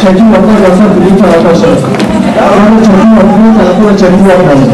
çekim yapmak yasak değil arkadaşlar. Yani çekim yapmak tarafı da çekim yapmayın.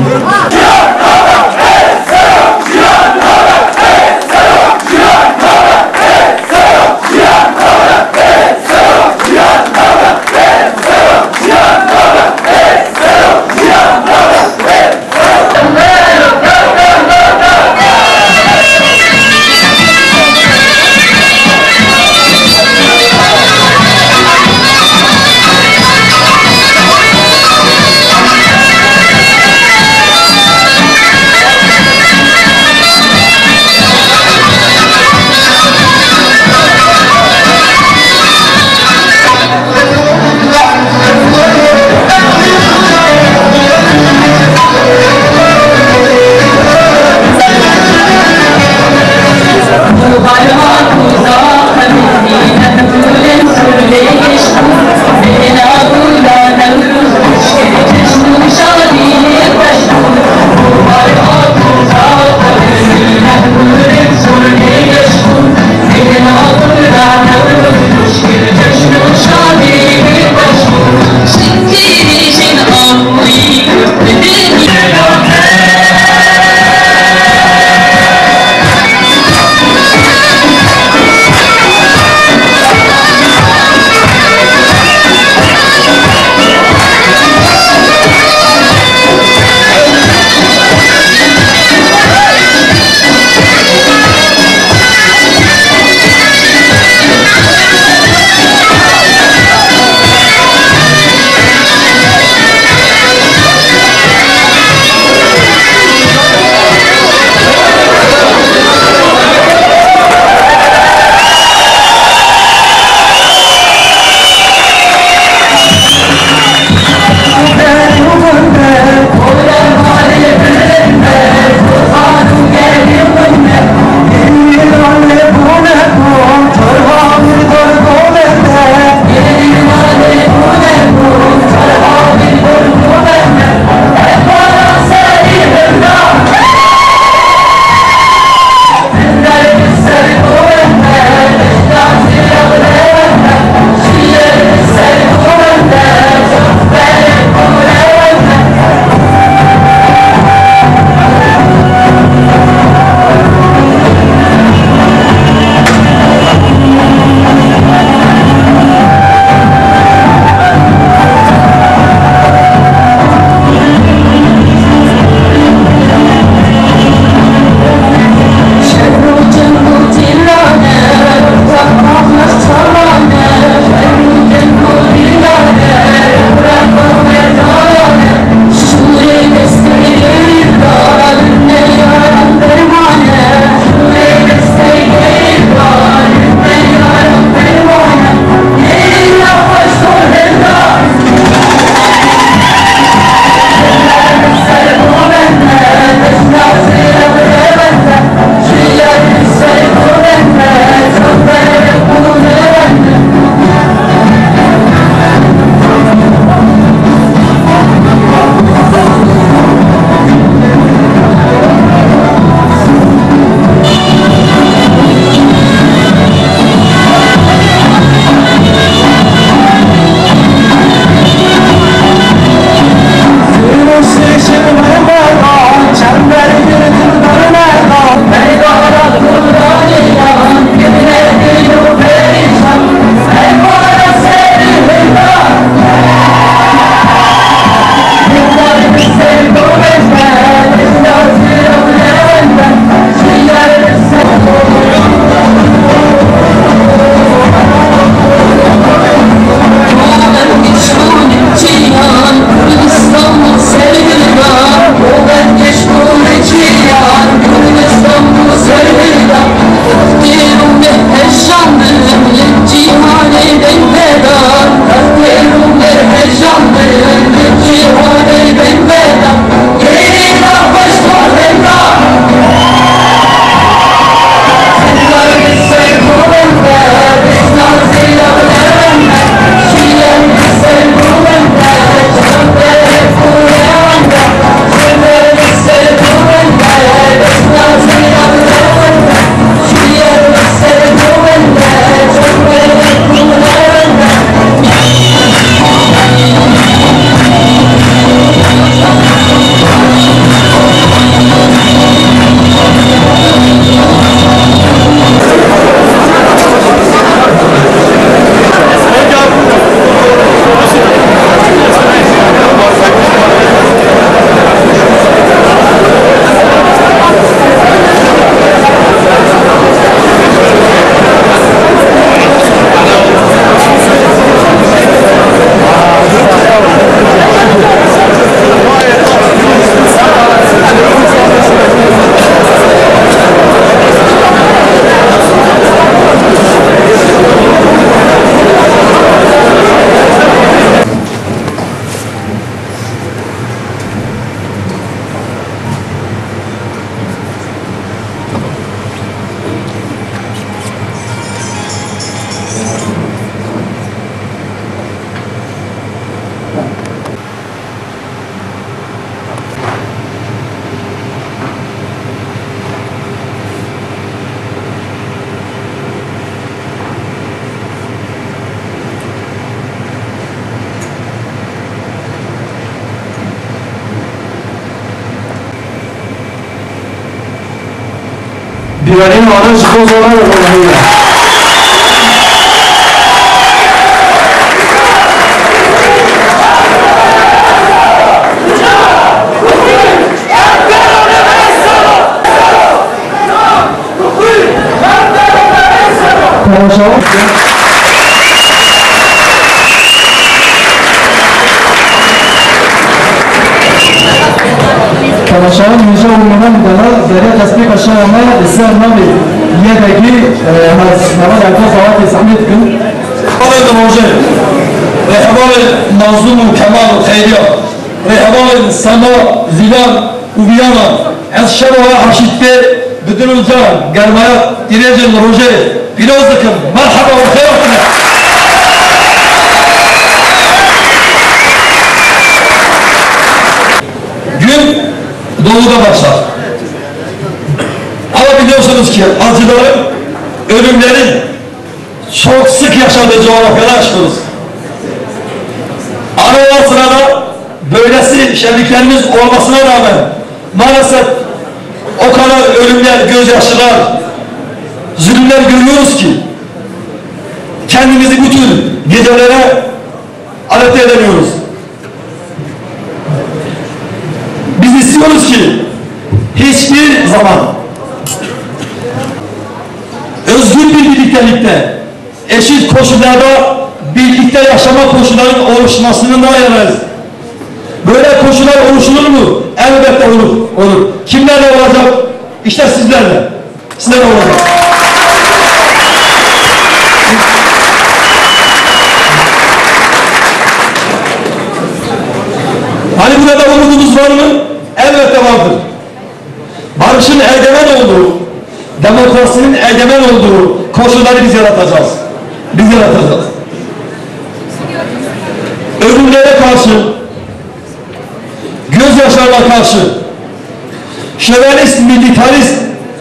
güvenin arız bozalar olmalıydı. Tamaşanın yüce olmadan dana zerre tasbih aşağıma ısrar nami yedeki nama yakın zavat isahmet gün Haber Moje ve haber mazlumu Kemal Khayriya ve haber Sama Zilan Ubiyana az şerva haşitte bütün ülke germaya direjel Roje Pilozdıkım merhaba ve hayatına gün doğuda başlar. Ama biliyorsunuz ki acıların, ölümlerin çok sık yaşadığı coğrafyada yaşıyoruz. Arada sırada böylesi şenliklerimiz olmasına rağmen maalesef o kadar ölümler, gözyaşılar, zulümler görüyoruz ki kendimizi bütün gecelere adapte edemiyoruz. Biz istiyoruz ki hiçbir zaman özgür bir birliktelikte, eşit koşullarda birlikte yaşama koşullarının oluşmasını da yanarız. Böyle koşullar oluşulur mu? Elbette olur. Kimlerle olacak? İşte sizlerle. Sizlerle olacak. Hani burada umudumuz var mı? Elbette vardır. Barışın egemen olduğu, demokrasinin egemen olduğu koşulları biz yaratacağız. Ölümlere karşı, gözyaşlarına karşı, şövenist, militarist,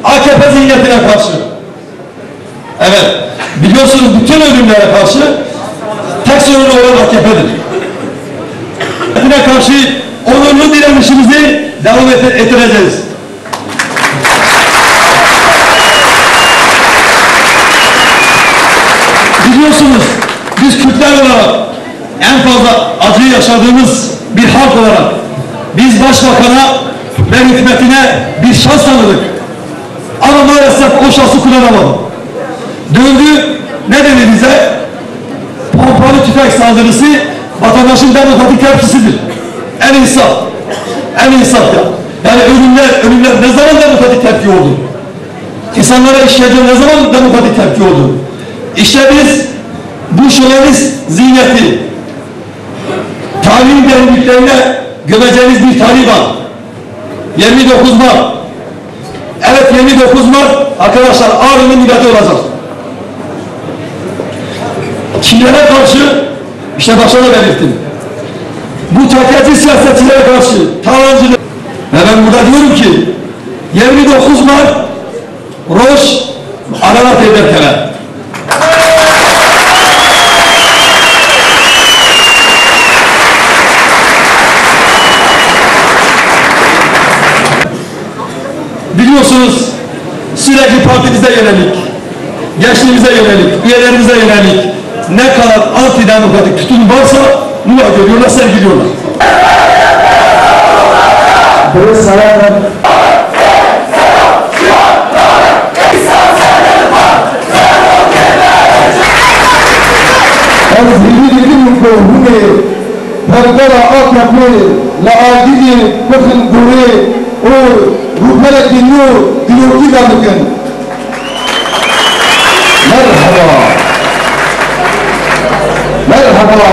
AKP zihniyetine karşı, evet, biliyorsunuz bütün ölümlere karşı tek sorunu olan AKP'dir. Karşı onurlu direnişimizi devam ettireceğiz. Biliyorsunuz biz Kürtler olarak en fazla acıyı yaşadığımız bir halk olarak biz başbakana ve hükümetine bir şans tanıdık. Ama maalesef o şansı kullanamadı. Döndü, ne dedi bize? Pompalı tüfek saldırısı vatandaşın demokratik tepkisidir. En insaf ya. Yani ölümler ne zaman demokratik tepki oldu? İnsanlara işkence ne zaman demokratik tepki oldu? İşte biz bu şövenist zihniyeti tarihin derinliklerine gömeceğimiz bir tarih var. 29 Mart. Evet 29 Mart arkadaşlar Ağrı'nın milleti olacak. Kimlere karşı? İşte başta da belirttim. Bu tekrarcı siyasetçilere karşı tavancılık. Ve ben burada diyorum ki 29 Mart Roş Ararat ederken biliyorsunuz sürekli partimize yönelik, gençliğimize yönelik, üyelerimize yönelik ne kadar antidemokratik tutum varsa bunu görüyorlar, sergiliyorlar. Burası saraylar. Az hillikin kohune, pergara akapne, laadini bakın gore, o ruhlara dinliyor, diyor ki bakın. Merhaba,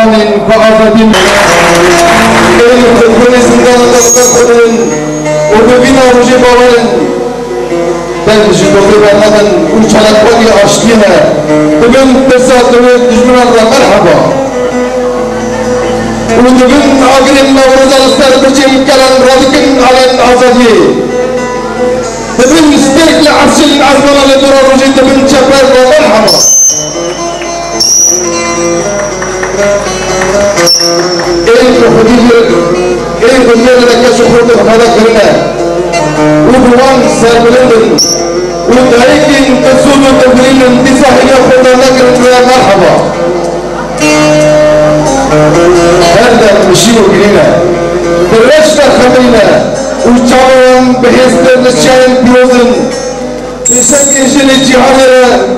amin, faazatin. Kırkını zindanında bakın, o bebina hoca babanın, ben şu doktor vermeden uçanakları açtığına, bugün tesadüfi düşmanlarla merhaba. Bugün agrim mavruzalıklar biçim kalan radikin alen azadi. Bugün istekli arşın azmanalı duran hoca bugün çeperle merhaba. El gönderlerine şuhurdur hada kırına. Uduvan serbilerin, ودهيكين تسود وتبرين انتزاح ياخذ لكن مرحبا هذا مشي وقلنا بالرشدة خمينا وشعرهم بحيث الشاين بيوزن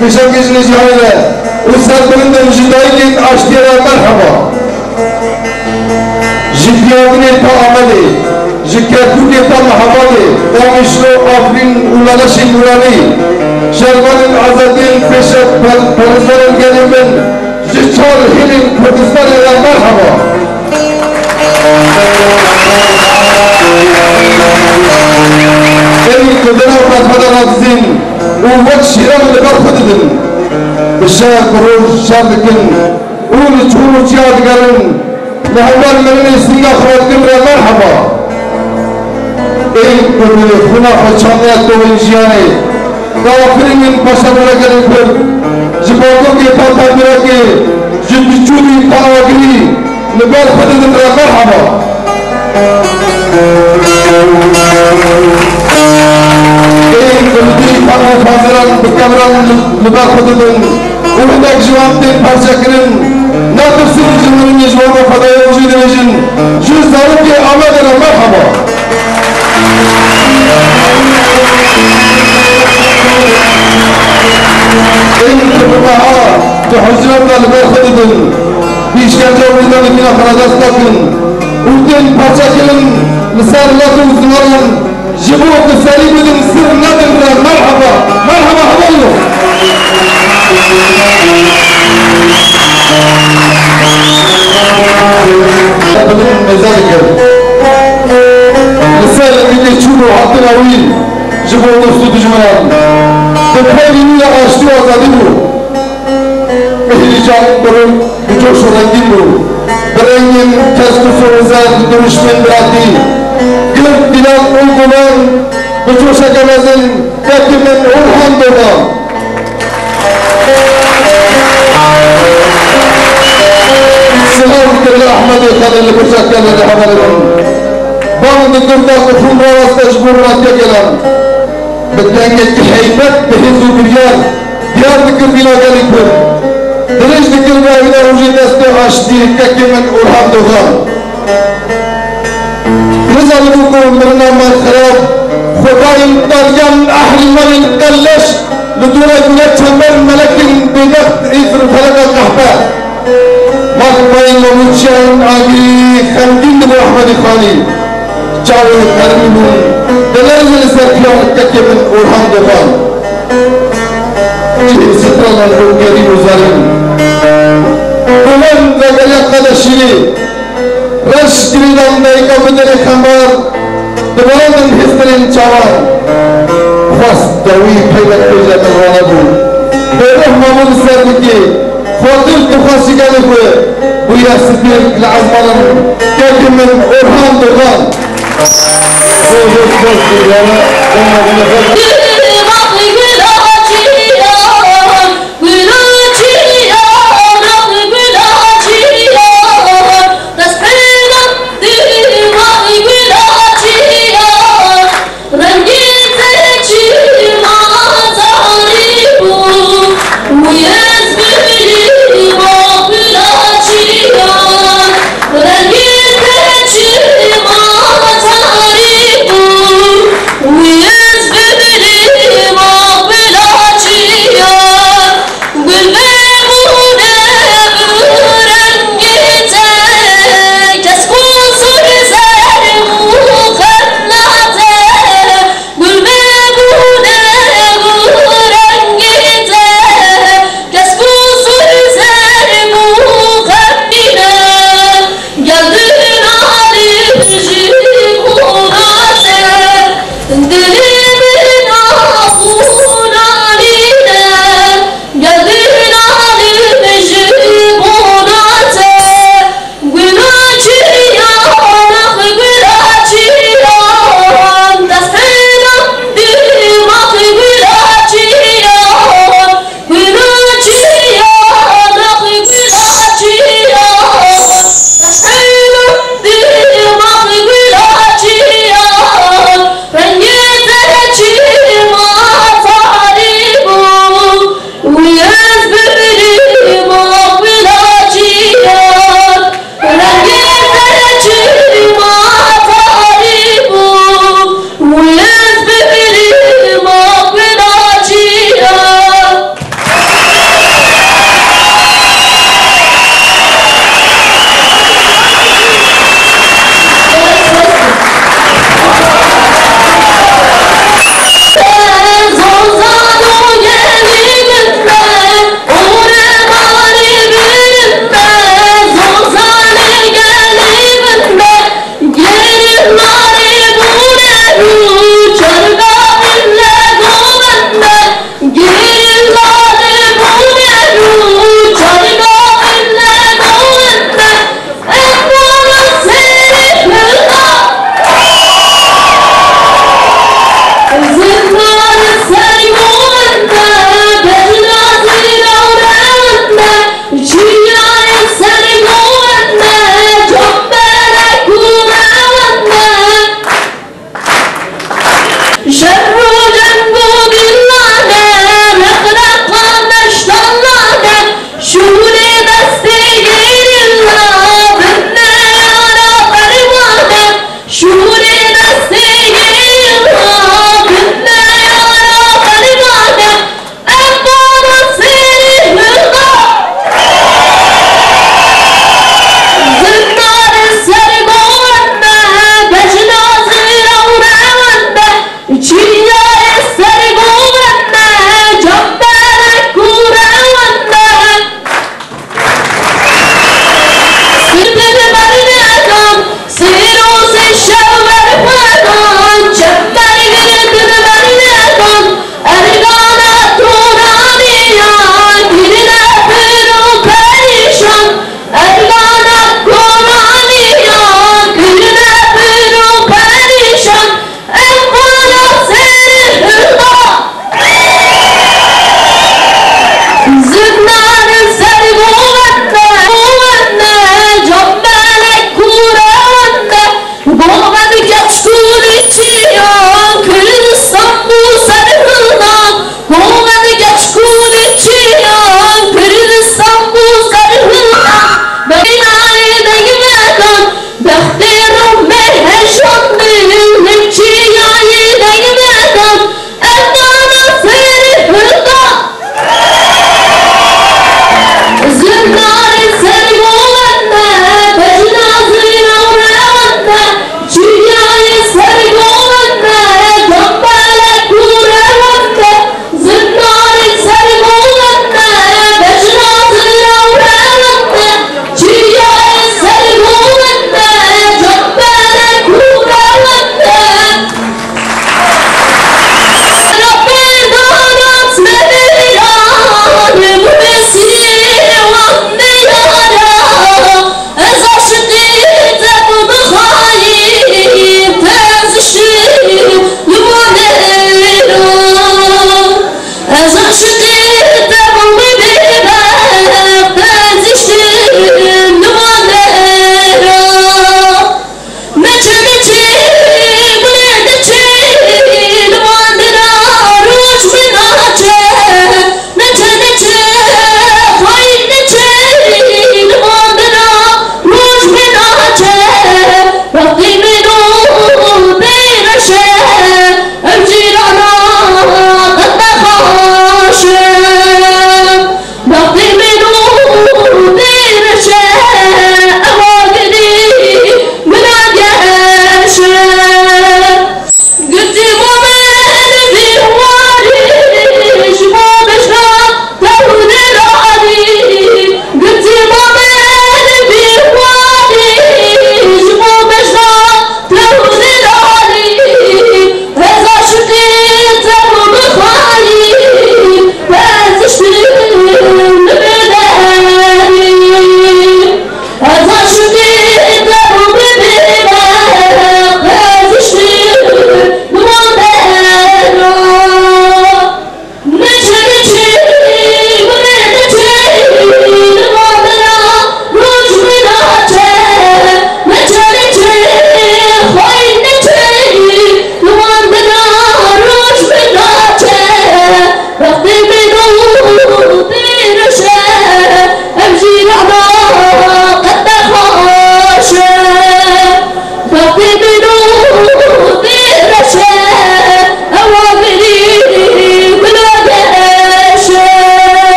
بشكل جهانا وسادرين الجدائين اشترا مرحبا جدياني تا عملي جكاتوني تا محبالي دامشلو آفرين ولانشي نوراني شرمان العزادين فشت بلزار الجنبين جيشار هيلين كردستان الى مرحبا اي كدنا وقد نفسين ووقت شيران لبار خددن الشهر كروج شاركن ونجهور جياد قرن لحوال منين سنة خوات قمرة مرحبا اي كدنا خنا خلشانيات دوين جياني كافرين من بشر لگرن پر جبادو کے پاتا میرا کے جدچوری پاوگری لبار خددن را مرحبا Kudri para faziran bekamran lebak khududun uhudak jawab din parçakırın natırsın cümlenin jawabı fadaya vücud edin yüz zarıp ki amadına merhaba en kırmaha tuhuzurla lebak khududun işkence uğruna ikina kharadas takın uhdin parçakırın misarlatı uzmanın جبوك السليم بدون سر نادر مرحبا مرحبا حبايبه بدون مزاجك الرسالة اللي تشوفوا حاطين وين جبوا نفسه تجمعان تبقى لي اشتوا زادوا اللي جاء برون بجوش ورنجينو برنجين كاستو سوزات دونش من براتي قلب دلال أولغمان بجوشة جمازن كاتب من أولغان دوغان سلام كرل أحمد الخالي اللي برشاك كان اللي حمالهم بان دكتور قفون رواز تجبور راتيا كلام بتلانك حيبت بحزو بريان ديار ذكر بلا قلب دلش ذكر بلا وجود استعاشتي كاكي من أولغان دوغان نزلكم برنامج خراب خداي دريان أهل من قلش لدولة بلاد شمال ملك بجد إثر فلك القحبة مقبل ومتشان عقلي خمدين أبو أحمد خالي جاوي كرمون دلائل السركيان كتب أورهان دفان سترنا الكريم وزارين ومن ذا يقضى الشيء رش دليلان نايكا بدر خمار دبلان هسترين چاوان خاص دوي پیدا پیدا کروانا بو بيروح مامون سرمكي خاطر تخاصي قاله هو ويا سبيل العزمان كاتب من أورهان دوغان We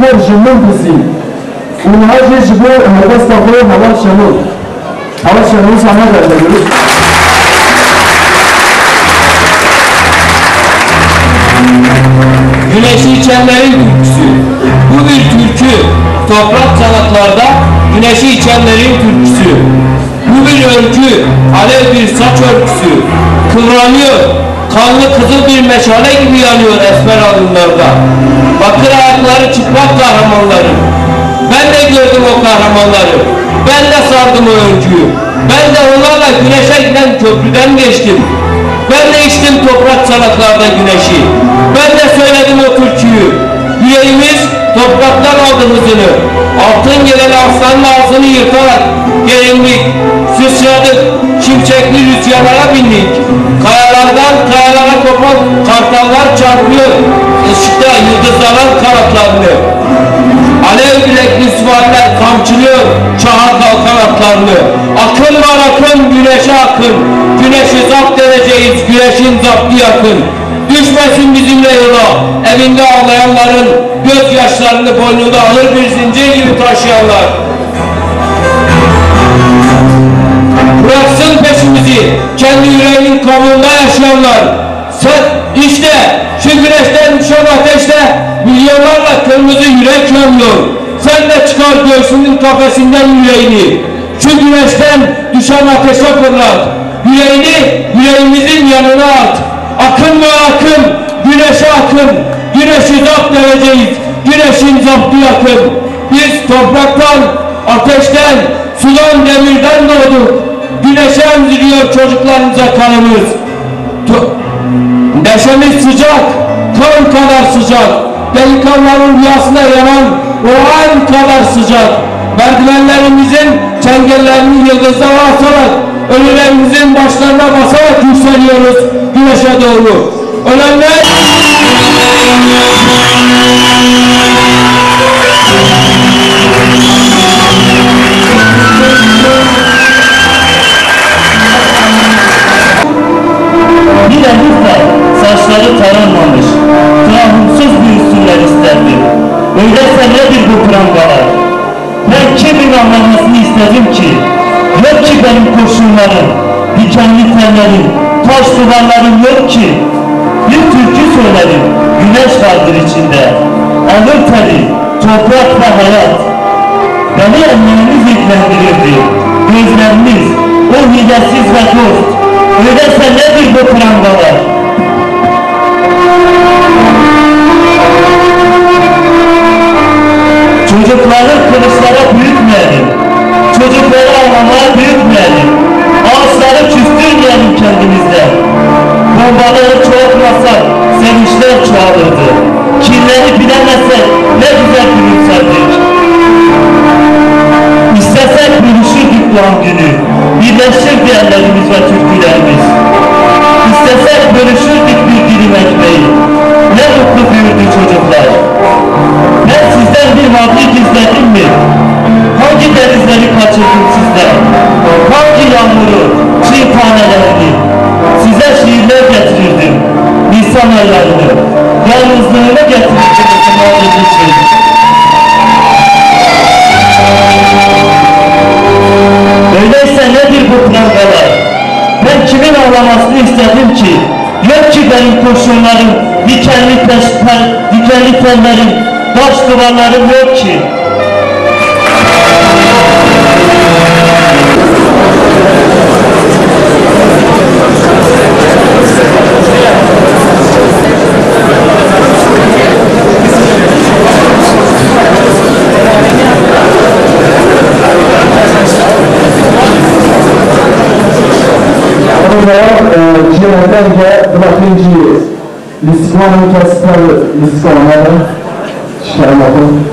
Umar Jimon Pisi. Unhaje Jibo Hadastağı Hava Şenol. Hava Şenol'u sana veriyoruz. Güneşi içenlerin türküsü. Bu bir türkü. Toprak sanatlarda güneşi içenlerin türküsü. Bu bir örgü, alev bir saç örgüsü. Kıvranıyor, kanlı kızıl bir meşale gibi yanıyor esmer alınlarda. Bakır ayakları çıplak kahramanları. Ben de gördüm o kahramanları. Ben de sardım o örgüyü. Ben de onlarla güneşe giden köprüden geçtim. Ben de içtim toprak sanatlarda güneşi. Ben de söyledim o türküyü. Yüreğimiz topraktan aldı hızını. Altın gelen aslanın ağzını yırtarak gerindik, sıçradık, şimşekli rüzgarlara bindik. Kayalardan kayalara kopan kartallar çarpıyor, ışıkta yıldızların kanatlarını. Alev bilekli süvariler kamçılıyor çağa kalkan atlarını. Akın var akın, güneşe akın. Güneşi zapt edeceğiz, güneşin zaptı yakın. Düşmesin bizimle yola, evinde ağlayanların gözyaşlarını boynunda alır bir zincir gibi taşıyanlar. Bıraksın peşimizi, kendi yüreğinin kabuğunda yaşayanlar. Sen işte şu güneşten düşen ateşte milyonlarla kırmızı yürek yanıyor. Sen de çıkar göğsünün kafesinden yüreğini. Şu güneşten düşen ateşe fırlat. Yüreğini yüreğimizin yanına at. Akın ve akın, güneşe akın. Güneşi zapt edeceğiz, güneşin zaptı yakın. Biz topraktan, ateşten, sudan, demirden doğduk. Güneşe emziriyor çocuklarımıza kanımız. Neşemiz sıcak, kan kadar sıcak. Delikanlıların rüyasına yanan o an kadar sıcak. Merdivenlerimizin çengellerini yıldızlara asarak, ölülerimizin başlarına basarak yükseliyoruz güneşe doğru. Ölenler... Bir de lütfen saçları taranmamış, trahumsuz büyüsünler isterdim. Öyleyse nedir bu prangalar? Ben kimin anlamasını istedim ki? Yok ki benim kurşunlarım, dikenli tellerim, taş duvarlarım yok ki. Bir türkü söylerim, güneş vardır içinde. Alır teri, toprak ve hayat. Beni elleriniz ilgilendirirdi, gözleriniz, o hilesiz ve dost. Öyleyse nedir bu prangalar? Çocukları kılıçlara büyütmeyelim. Çocukları ağlamaya büyütmeyelim. Ağaçları küstürmeyelim kendimizde. Bombaları çoğaltmasak sevinçler çoğalırdı. Kinleri bilemezsek ne güzel gülümserdik. İstesek buluşurduk doğum günü. Birleşirdi ellerimiz ve türkülerimiz. İstesek bölüşürdük bir dilim ekmeği. Ne mutlu büyüdü çocuklar. Ben sizden bir maddi gizledim mi? Hangi denizleri kaçırdım sizden? Hangi yağmuru, çiğ tanelerini? Size şiirler getirirdim. Nisan aylarını, yalnızlığını getirirdim ısınmadığınız için. Öyleyse nedir bu prangalar? Ben kimin ağlamasını istedim ki? Yok ki benim kurşunlarım, dikenli tellerim, taş duvarlarım yok ki. Cihetten bırakınca listiklama kesitleri listiklamaları şermatın.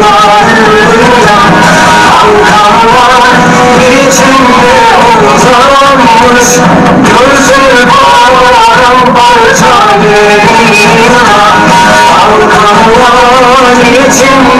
Halkalar içinde